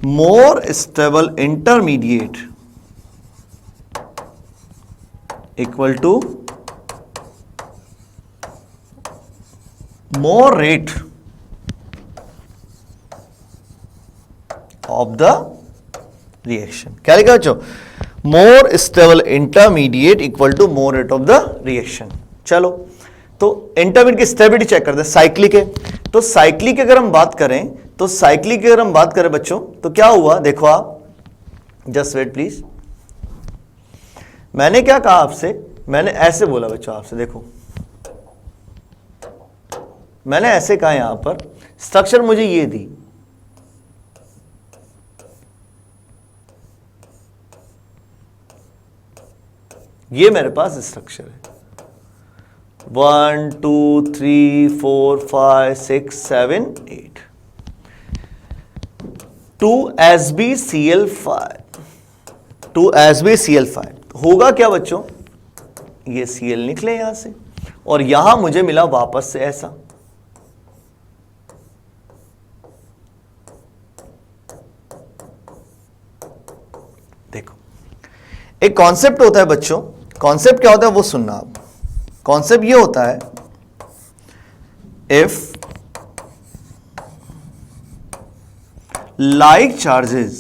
More stable intermediate equal to more rate of the reaction. क्या लिखा बच्चों? More stable intermediate equal to more rate of the reaction. चलो, तो इंटरमीडिएट की स्टेबिलिटी चेक करते हैं। साइक्लिक है, तो साइक्लिक अगर हम बात करें, तो साइक्लिक की अगर हम बात करें बच्चों, तो क्या हुआ देखो आप, जस्ट वेट प्लीज। मैंने क्या कहा आपसे? मैंने ऐसे बोला बच्चों आपसे, देखो मैंने ऐसे कहा, यहां पर स्ट्रक्चर मुझे ये दी, ये मेरे पास स्ट्रक्चर है 1 2 3 4 5 6 7 8 2SbCl5, 2SbCl5 होगा क्या बच्चों? ये Cl निकले यहां से, और यहां मुझे मिला वापस से ऐसा। देखो, एक कॉन्सेप्ट होता है बच्चों, कॉन्सेप्ट क्या होता है वो सुनना आप। कॉन्सेप्ट ये होता है, if like charges,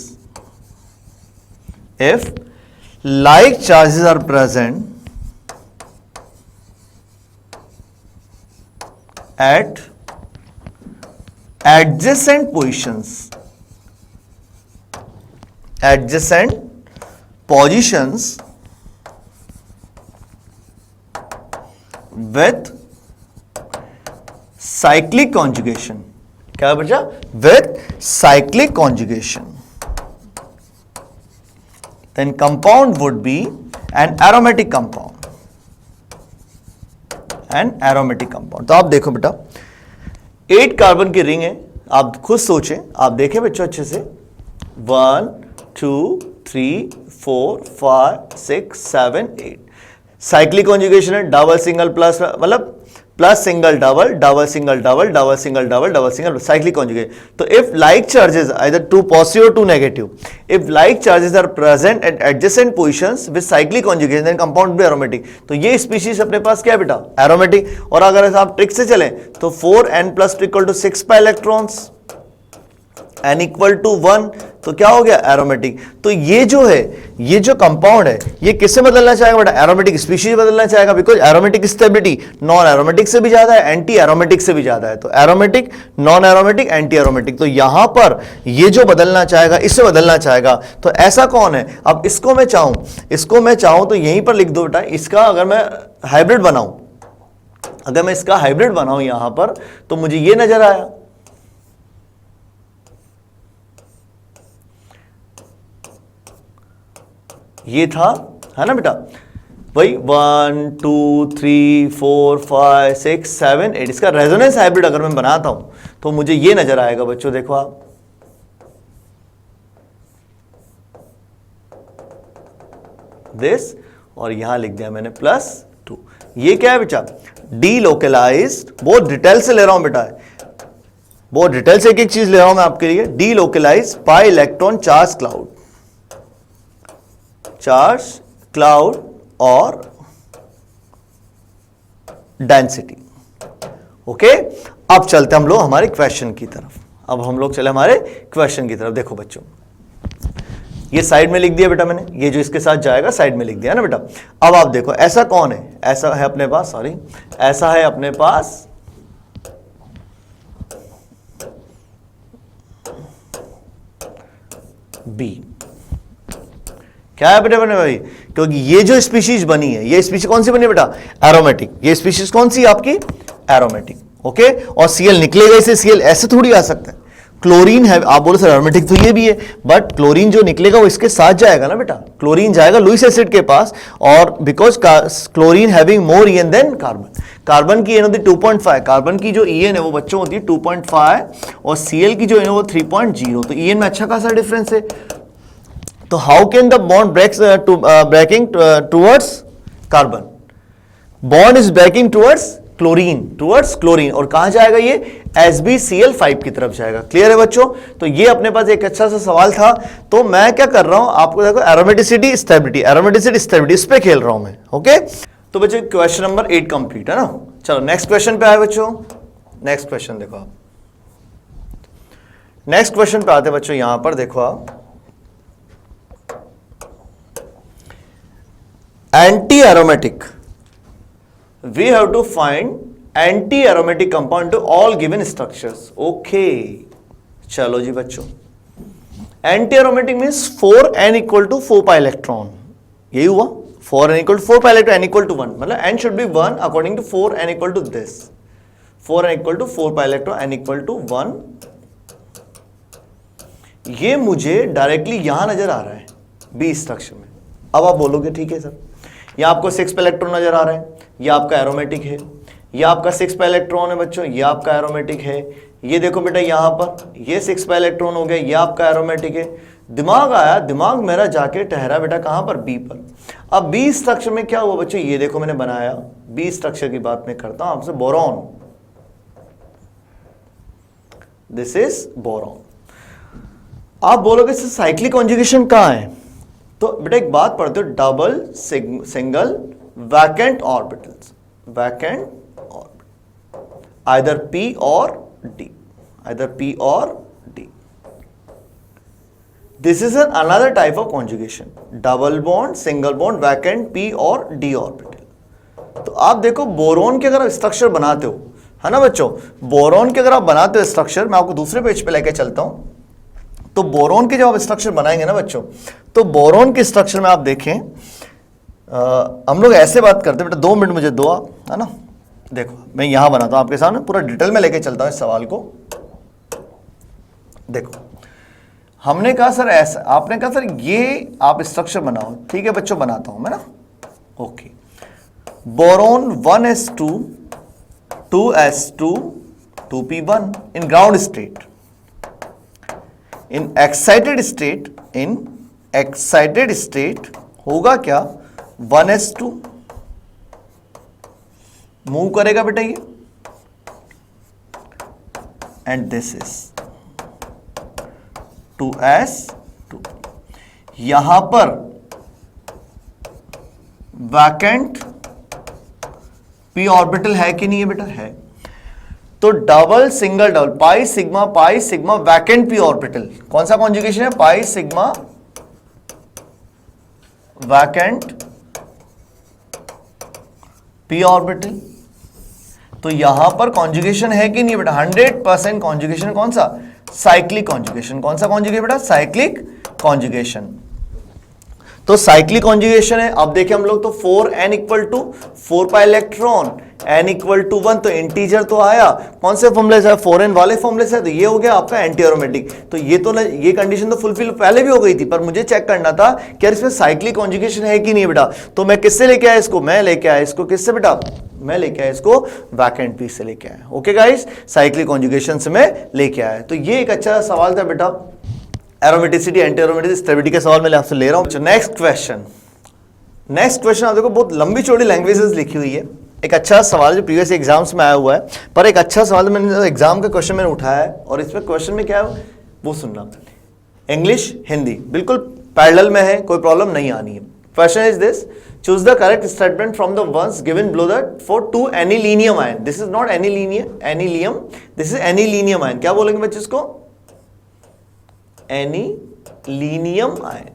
if like charges are present at adjacent positions, with cyclic conjugation, क्या बचा? With cyclic conjugation, then compound would be an aromatic compound, तो आप देखो बेटा, 8 कार्बन की रिंग है, आप खुद सोचें, आप देखें बच्चों अच्छे से, 1 2 3 4 5 6 7 8 साइक्लिक कॉन्जुगेशन है, डबल सिंगल प्लस, मतलब plus single double, double single double, double single double, double single, cyclic conjugate. तो if like charges either two positive और two negative, if like charges are present at adjacent positions with cyclic conjugation, then compound be aromatic. तो ये स्पीशीज अपने पास क्या है बेटा? एरोमेटिक। और अगर आप ट्रिक से चलें तो 4n+ equal to 6 pi electrons, n equal to 1, तो क्या हो गया? एरोमेटिक। तो ये जो है, ये जो कंपाउंड है, ये किससे बदलना चाहेगा बेटा? एरोमेटिक स्पीशीज बदलना चाहेगा, because aromatic stability non aromatic से भी ज्यादा है, एंटी एरोमेटिक से भी ज्यादा है। तो aromatic, non aromatic, anti aromatic, तो यहां पर ये जो बदलना चाहेगा, इससे बदलना चाहेगा। तो ऐसा कौन है? अब इसको मैं चाहूं तो यहीं पर लिख दो बेटा, इसका अगर मैं हाइब्रिड बनाऊं, अगर मैं इसका हाइब्रिड बनाऊं यहां पर, तो मुझे ये नजर आया, ये था, है ना बेटा? वही 1 2 3 4 5 6 7 8, इसका रेजोनेंस हाइब्रिड अगर मैं बनाता हूं तो मुझे ये नजर आएगा बच्चों, देखो आप, दिस, और यहां लिख दिया मैंने +2। ये क्या है बेटा? डीलोकलाइज्ड, बहुत डिटेल से ले रहा हूं बेटा, बहुत डिटेल से एक एक चीज ले रहा हूं मैं आपके लिए। Delocalised pi electron charge cloud और डेंसिटी। ओके, अब चलते हम लोग हमारे क्वेश्चन की तरफ। देखो बच्चों, ये साइड में लिख दिया बेटा मैंने, ये जो इसके साथ जाएगा साइड में लिख दिया ना बेटा। अब आप देखो ऐसा कौन है, ऐसा है अपने पास, सॉरी ऐसा है अपने पास बी। क्या है बेटा बने भाई, क्योंकि ये जो स्पीशीज बनी है, ये स्पीशीज कौन सी बनी है बेटा, एरोमेटिक। ये स्पीशीज कौन सी आपकी, एरोमेटिक। ओके, और सीएल निकलेगा इसे, सीएल ऐसे थोड़ी आ सकता है। क्लोरीन है, आप बोलो सर एरोमेटिक तो ये भी है, बट क्लोरीन जो निकलेगा वो इसके साथ जाएगा ना बेटा, क्लोरीन जाएगा लुईस एसिड के पास, और because chlorine having more EN than carbon. Carbon की ईएन होती है 2.5, कार्बन की जो ईएन है वो बच्चों होती है 2.5, और सीएल की जो है वो 3.0, तो ईएन में अच्छा खासा डिफरेंस है। तो how can the bond breaking towards carbon, bond is breaking towards chlorine, और कहां जाएगा ये, SbCl5 की तरफ जाएगा। क्लियर है बच्चों, तो ये अपने पास एक अच्छा सा सवाल था। तो मैं क्या कर रहा हूं, आपको देखो एरोमेटिसिटी स्टेबिलिटी इस पे खेल रहा हूं मैं। ओके, तो बच्चों क्वेश्चन नंबर 8 कंप्लीट है ना। चलो नेक्स्ट क्वेश्चन पे आए बच्चों, नेक्स्ट क्वेश्चन देखो आप, नेक्स्ट क्वेश्चन पे आते बच्चों, यहां पर देखो आप, anti aromatic, we have to find anti-aromatic compound to all given structures. Okay, चलो जी बच्चों, anti-aromatic means 4n equal to 4 pi electron, यही हुआ, 4n equal to 4 pi electron, n equal to 1, मतलब n should be 1 according to 4n equal to this, 4n equal to 4 pi electron, n equal to 1। ये मुझे डायरेक्टली यहां नजर आ रहा है बी स्ट्रक्चर में। अब आप बोलोगे ठीक है सर, ये आपको 6 पे इलेक्ट्रॉन नजर आ रहा है, ये आपका एरोमेटिक है, ये आपका 6 पे इलेक्ट्रॉन है बच्चों, ये आपका एरोमेटिक है। ये देखो बेटा यहां पर ये 6 पे इलेक्ट्रॉन हो गया, ये आपका एरोमेटिक है। दिमाग आया, दिमाग मेरा जाके ठहरा बेटा कहां पर, बी पर। अब बी स्ट्रक्चर में क्या हुआ बच्चों, ये देखो मैंने बनाया, बी स्ट्रक्चर की बात मैं करता हूं आपसे, बोरॉन, दिस इज बोरॉन। आप बोलोगे साइक्लिक कॉन्जुगेशन कहां है, तो बेटा एक बात पढ़ते हो, double single vacant orbitals, vacant orbital, either p और d, आइदर p और d। This is an another type of conjugation, double bond, single bond, vacant p और d ऑर्बिटल। तो आप देखो बोरॉन के अगर आप स्ट्रक्चर बनाते हो, है ना बच्चों, बोरॉन के अगर आप बनाते हो स्ट्रक्चर, मैं आपको दूसरे पेज पे लेके चलता हूं। तो बोरॉन के जब आप स्ट्रक्चर बनाएंगे ना बच्चों, तो बोरॉन के स्ट्रक्चर में आप देखें, हम लोग ऐसे बात करते हैं बेटा, 2 मिनट मुझे दो आप, है ना। देखो मैं यहां बनाता हूं आपके सामने, पूरा डिटेल में लेके चलता हूं इस सवाल को। देखो हमने कहा सर ऐसा, आपने कहा सर ये आप स्ट्रक्चर बनाओ, ठीक है बच्चों बनाता हूं मैं ना। Okay, boron 1s2 2s2 2p1 in ground state, in excited state होगा क्या, 1s2 मूव करेगा बेटा ये, एंड दिस इज 2s2। यहां पर वैकेंट p ऑर्बिटल है कि नहीं है बेटा, है। तो double single double, pi sigma vacant p orbital, कौन सा कॉन्जुगेशन है, pi sigma vacant p orbital. तो यहां पर कॉन्जुगेशन है कि नहीं बेटा, 100% कॉन्जुगेशन, कौन सा, साइक्लिक कॉन्जुगेशन। कौन सा कॉन्जुगेशन बेटा, साइक्लिक कॉन्जुगेशन। तो साइक्लिक कॉन्जुगेशन है। अब देखें हम लोग, तो 4n equal to 4 pi electron, n equal to 1, तो इंटीजर तो आया, कौन से फॉर्मूले से, 4n वाले फॉर्मूले से, तो ये हो गया आपका एंटी एरोमेटिक। तो ये तो ये कंडीशन तो फुलफिल पहले भी हो गई थी, पर मुझे चेक करना था कि यार इसमें साइक्लिक कॉन्जुगेशन है कि नहीं बेटा। तो मैं किससे लेके आया इसको, मैं लेके आया इसको किससे बेटा, मैं लेके आया इसको वैकेंट पी से लेके आया। ओके गाइस, साइक्लिक कॉन्जुगेशन से मैं लेके आया। तो ये एक अच्छा सवाल था बेटा, एरोमेटिसिटी एंटी एरोमेटिसिटी स्टेबिलिटी के सवाल मैं आपसे ले रहा हूं। नेक्स्ट क्वेश्चन आप देखो, बहुत लंबी चौड़ी लैंग्वेजेस लिखी हुई है। एक अच्छा सवाल जो प्रीवियस एग्जाम्स में आया हुआ है, पर एक अच्छा सवाल मैंने एग्जाम का क्वेश्चन मैंने उठाया है, और इस पर क्वेश्चन में क्या है वो सुनना। इंग्लिश हिंदी बिल्कुल पैरेलल में है, कोई प्रॉब्लम नहीं आनी है। Question is this, choose the correct statement from the ones given below that for 2 anilinium ion. This is not anilium, this is anilinium ion. क्या बोलेंगे बच्चे इसको, एनिलीनियम आयन।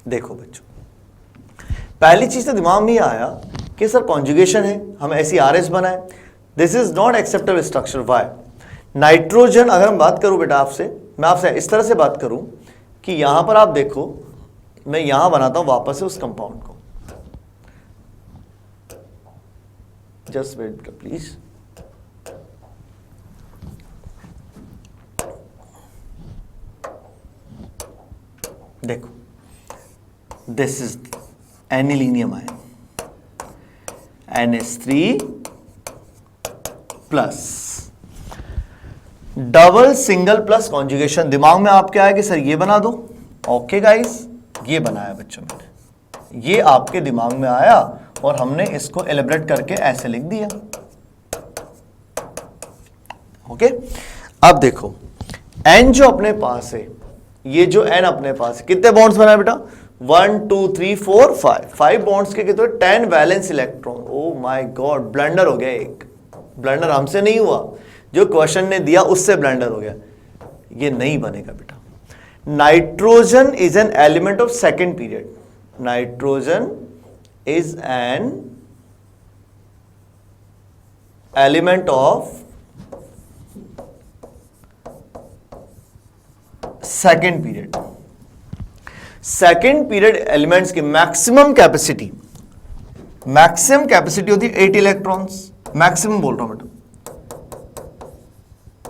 देखो बच्चों, पहली चीज तो दिमाग में आया कि सर कॉन्जुगेशन है, हम SERS बनाए, this is not acceptable structure. Why? Nitrogen, अगर मैं बात करूं बेटा आपसे, मैं आपसे इस तरह से बात करूं कि यहां पर आप देखो, मैं यहां बनाता हूं वापस से उस कंपाउंड को, जस्ट वेट बेटा प्लीज। देखो, this is anilinium ion, NH3 plus double single plus conjugation. दिमाग में आपके आया कि सर ये बना दो। ओके गाइस, ये बनाया बच्चों मैंने, ये आपके दिमाग में आया और हमने इसको एलिब्रेट करके ऐसे लिख दिया। ओके, अब देखो N जो अपने पास है, ये जो N अपने पास है, कितने बॉन्ड्स बनाए बेटा? 1 2 3 4 5 बॉन्ड्स के कितने? 10 valence electron. Oh my God, blunder हो गया एक। ब्लंडर हमसे नहीं हुआ, जो क्वेश्चन ने दिया उससे ब्लंडर हो गया। ये नहीं बनेगा बेटा। Nitrogen is an element of second period. Nitrogen is an element of second period. Second period elements की मैक्सिमम कैपेसिटी होती है 8 इलेक्ट्रॉन्स। मैक्सिमम बोल रहा हूं बेटा,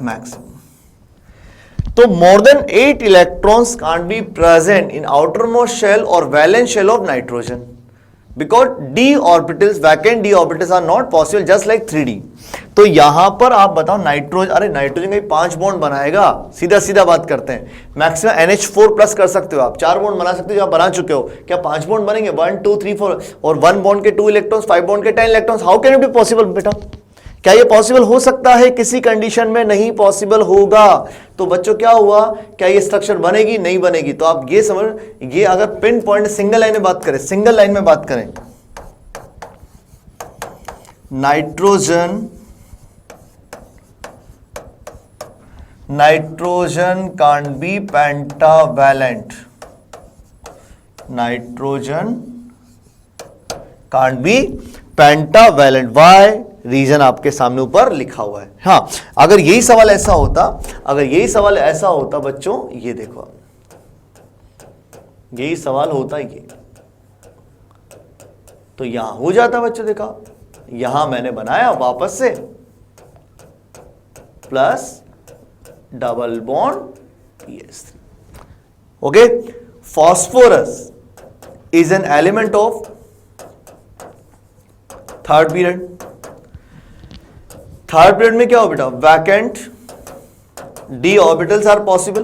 मैक्सिमम। तो more than 8 electrons can't be present in outermost shell और valence shell of nitrogen, because d orbitals, vacant d orbitals are not possible just like 3d। तो यहां पर आप बताओ नाइट्रोजन, अरे नाइट्रोजन का 5 बॉन्ड बनाएगा, सीधा सीधा बात करते हैं। मैक्सिमम NH4 प्लस कर सकते हो आप, 4 बॉन्ड बना सकते हो, जो आप बना चुके हो। क्या 5 बॉन्ड बनेंगे? 1 2 3 4, और 1 बॉन्ड के 2 इलेक्ट्रॉन्स, 5 बॉन्ड के 10 electrons. How can it be possible बेटा? क्या ये पॉसिबल हो सकता है? किसी कंडीशन में नहीं पॉसिबल होगा। तो बच्चों क्या हुआ, क्या ये स्ट्रक्चर बनेगी? नहीं बनेगी। तो आप ये समझ, ये अगर पिन पॉइंट सिंगल लाइन में बात करें, सिंगल लाइन में बात करें, nitrogen can't be pentavalent. Nitrogen can't be pentavalent. Why? Reason आपके सामने ऊपर लिखा हुआ है। हाँ, अगर यही सवाल ऐसा होता बच्चों, ये देखो, यही सवाल होता ये, तो यहां हो जाता बच्चों। देखा, यहां मैंने बनाया वापस से plus double bond PS3। Okay, phosphorus is an element of third period. Third period में क्या हो बेटा? Vacant d orbitals are possible.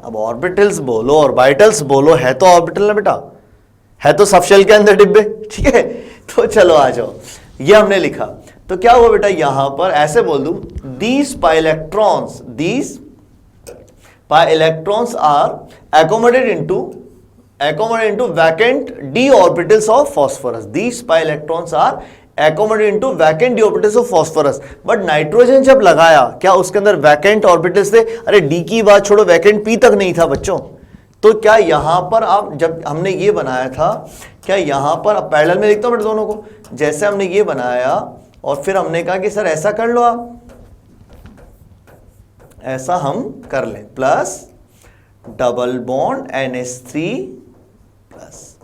अब ऑर्बिटल्स बोलो, ऑर्बिटल्स बोलो, है तो ऑर्बिटल ना बेटा, है तो सब शेल के अंदर डिब्बे। ठीक है, तो चलो आ जाओ, ये हमने लिखा। तो क्या हुआ बेटा, यहां पर ऐसे बोल दूं, these pi electrons are accommodated into vacant d orbitals of phosphorus. These pi electrons are accommodated into vacant d orbitals of phosphorus. But nitrogen जब लगाया, क्या उसके अंदर वैकेंट ऑर्बिटल्स थे? अरे d की बात छोड़ो, वैकेंट p तक नहीं था बच्चों। तो क्या यहां पर आप, जब हमने ये बनाया था, क्या यहां पर, अब पैरेलल में लिखता हूं बेटा दोनों को, जैसे हमने ये बनाया और फिर हमने कहा कि सर ऐसा कर लो, आप ऐसा हम कर लें, plus double bond NH3 plus.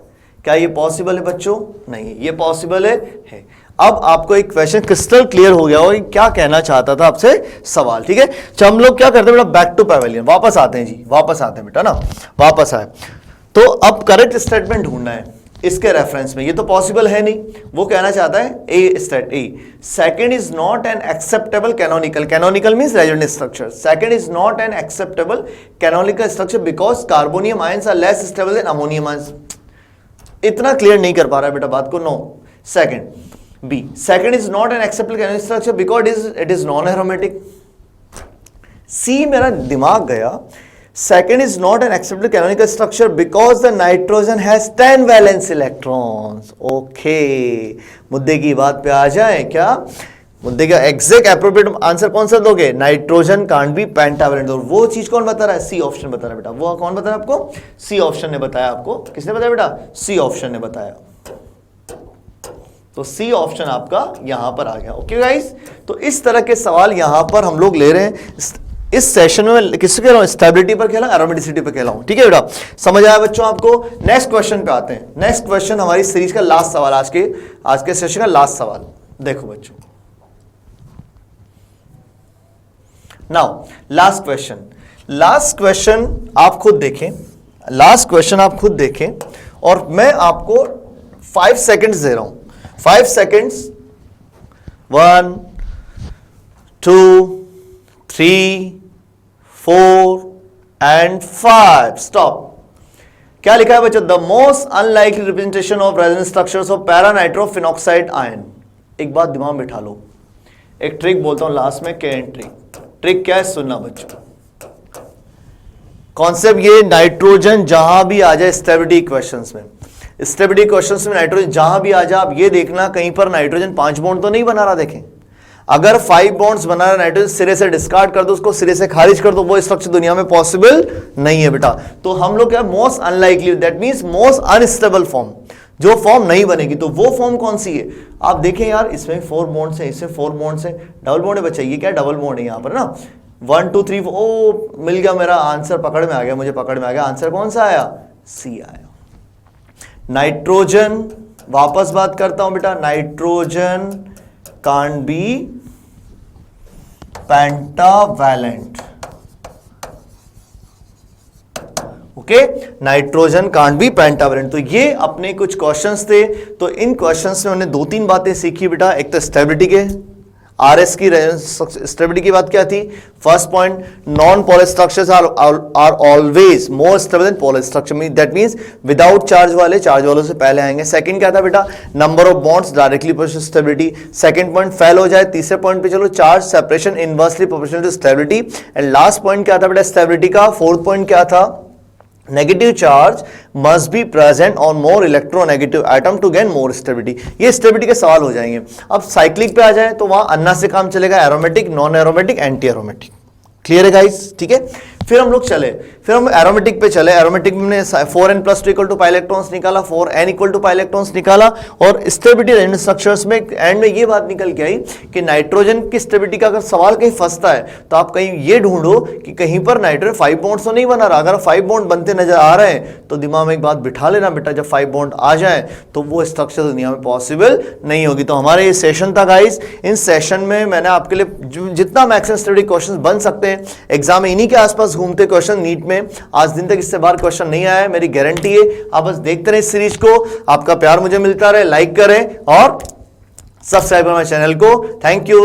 क्या ये पॉसिबल है बच्चों? नहीं, ये पॉसिबल है। अब आपको एक क्वेश्चन क्रिस्टल क्लियर हो गया और क्या कहना चाहता था आपसे सवाल। ठीक है, तो हम लोग क्या करते हैं बेटा, बैक टू पैवेलियन वापस आते हैं जी, वापस आते हैं बेटा ना, वापस आए। तो अब करेक्ट स्टेटमेंट ढूंढना है इसके रेफरेंस में। ये तो पॉसिबल है नहीं, वो कहना चाहता है A second is not an acceptable canonical, canonical means resonance structure, second is not an acceptable canonical structure because carbonium ions are less stable than ammonium ions. इतना क्लियर नहीं कर पा रहा है बेटा बात को। No, second B, second is not an acceptable canonical structure because it is non aromatic. C मेरा दिमाग गया, second is not an acceptable canonical structure because the nitrogen has 10 valence electrons. Okay, मुद्दे की बात पे आ जाए क्या? मुद्दे का एग्जैक्ट एप्रोप्रिएट आंसर कौन सा दोगे? Nitrogen can't be pentavalent. और वो चीज कौन बता रहा है? सी ऑप्शन बता रहा है बेटा। वो कौन बता रहा है आपको? सी ऑप्शन ने बताया आपको। किसने बताया बेटा? सी ऑप्शन ने बताया। तो सी ऑप्शन आपका यहां पर आ गया। ओके गाइस, तो इस तरह के सवाल यहां पर हम लोग ले रहे हैं। इस सेशन में किससे कह रहा हूं? स्टेबिलिटी पर खेला, एरोमेटिसिटी पर खेला हूं। ठीक है बेटा, समझ आया बच्चों आपको? नेक्स्ट क्वेश्चन पे आते हैं। नेक्स्ट क्वेश्चन हमारी सीरीज का लास्ट सवाल, आज के सेशन का लास्ट सवाल। देखो बच्चों, नाउ लास्ट क्वेश्चन आप खुद देखें। लास्ट क्वेश्चन आप खुद देखें और मैं आपको 5 सेकंड्स दे रहा हूं। 5 सेकंड्स, 1 2 3 4 एंड 5 स्टॉप। क्या लिखा है बच्चों? The most unlikely representation of resonance structures of paranitrophenoxide ion. एक बात दिमाग में बिठा लो, एक ट्रिक बोलता हूं लास्ट में, केन ट्रिक। ट्रिक क्या है? सुनना बच्चों, कॉन्सेप्ट ये, नाइट्रोजन जहां भी आ जाए स्टेबिलिटी क्वेश्चंस में, नाइट्रोजन जहां भी आ जाए, आप ये देखना कहीं पर नाइट्रोजन 5 बॉन्ड तो नहीं बना रहा। देखें, अगर 5 बॉन्ड्स बना रहा नाइट्रोजन, सिरे से डिस्कार्ड कर दो, उसको सिरे से खारिज कर दो, वो स्ट्रक्चर दुनिया में पॉसिबल नहीं है बेटा। तो हम लोग क्या, most unlikely, that means most unstable form, जो फॉर्म नहीं बनेगी। तो वो फॉर्म कौन सी है? आप देखें यार, इसमें 4 बॉन्ड्स हैं, इसमें 4 बॉन्ड्स हैं, डबल बॉन्ड है बच्चा। ये क्या डबल बॉन्ड है यहां पर ना, 1 2 3 ओ मिल गया, मेरा आंसर पकड़ में आ गया, मुझे पकड़ में आ गया। आंसर कौन सा आया? सी आया। नाइट्रोजन, वापस बात करता हूं बेटा, nitrogen can't be pentavalent. Okay, nitrogen can't be pentavalent. तो ये अपने कुछ क्वेश्चंस थे। तो इन क्वेश्चंस में हमने 2-3 बातें सीखी बेटा। एक तो स्टेबिलिटी के, आरएस की स्टेबिलिटी की बात क्या थी? First point, non polar structures are always more stable than polar structure, that means without charge वाले, चार्ज वालों से पहले आएंगे। सेकंड क्या था बेटा? Number of bonds directly proportional to stability. Second point fail हो जाए। तीसरे पॉइंट पे चलो, charge separation inversely proportional to stability. And last point क्या था बेटा स्टेबिलिटी का? फोर्थ पॉइंट क्या था? Negative charge must be present on more electronegative atom to gain more stability. ये स्टेबिलिटी के सवाल हो जाएंगे। अब साइक्लिक पे आ जाए तो वहां अन्ना से काम चलेगा, aromatic, non aromatic, anti aromatic. Clear है गाइस? ठीक है, फिर हम लोग चले, फिर हम एरोमेटिक पे चले। एरोमेटिक में हमने 4n+2 equal to pi electrons निकाला, 4n equal to pi electrons निकाला। और स्टेबिलिटी रेजोनेंस स्ट्रक्चर्स में एंड में ये बात निकल के आई कि नाइट्रोजन की स्टेबिलिटी का अगर सवाल कहीं फंसता है तो आप कहीं ये ढूंढो कि कहीं पर नाइट्रोजन 5 बॉन्ड तो नहीं बना रहा। अगर 5 बॉन्ड बनते नजर आ रहे हैं तो दिमाग में एक बात बिठा लेना बेटा, जब 5 बॉन्ड आ जाए तो वो स्ट्रक्चर दुनिया में पॉसिबल नहीं होगी। तो हमारे ये सेशन था गाइस। इन सेशन में मैंने आपके लिए जितना मैक्सिमम स्टेबिलिटी क्वेश्चन बन सकते हैं, एग्जाम में इन्हीं के आसपास घूमते क्वेश्चन नीट में, आज दिन तक इससे बाहर क्वेश्चन नहीं आया है, मेरी गारंटी है। आप बस देखते रहे इस सीरीज को, आपका प्यार मुझे मिलता रहे, लाइक करें और सब्सक्राइब करें मेरे चैनल को। Thank you.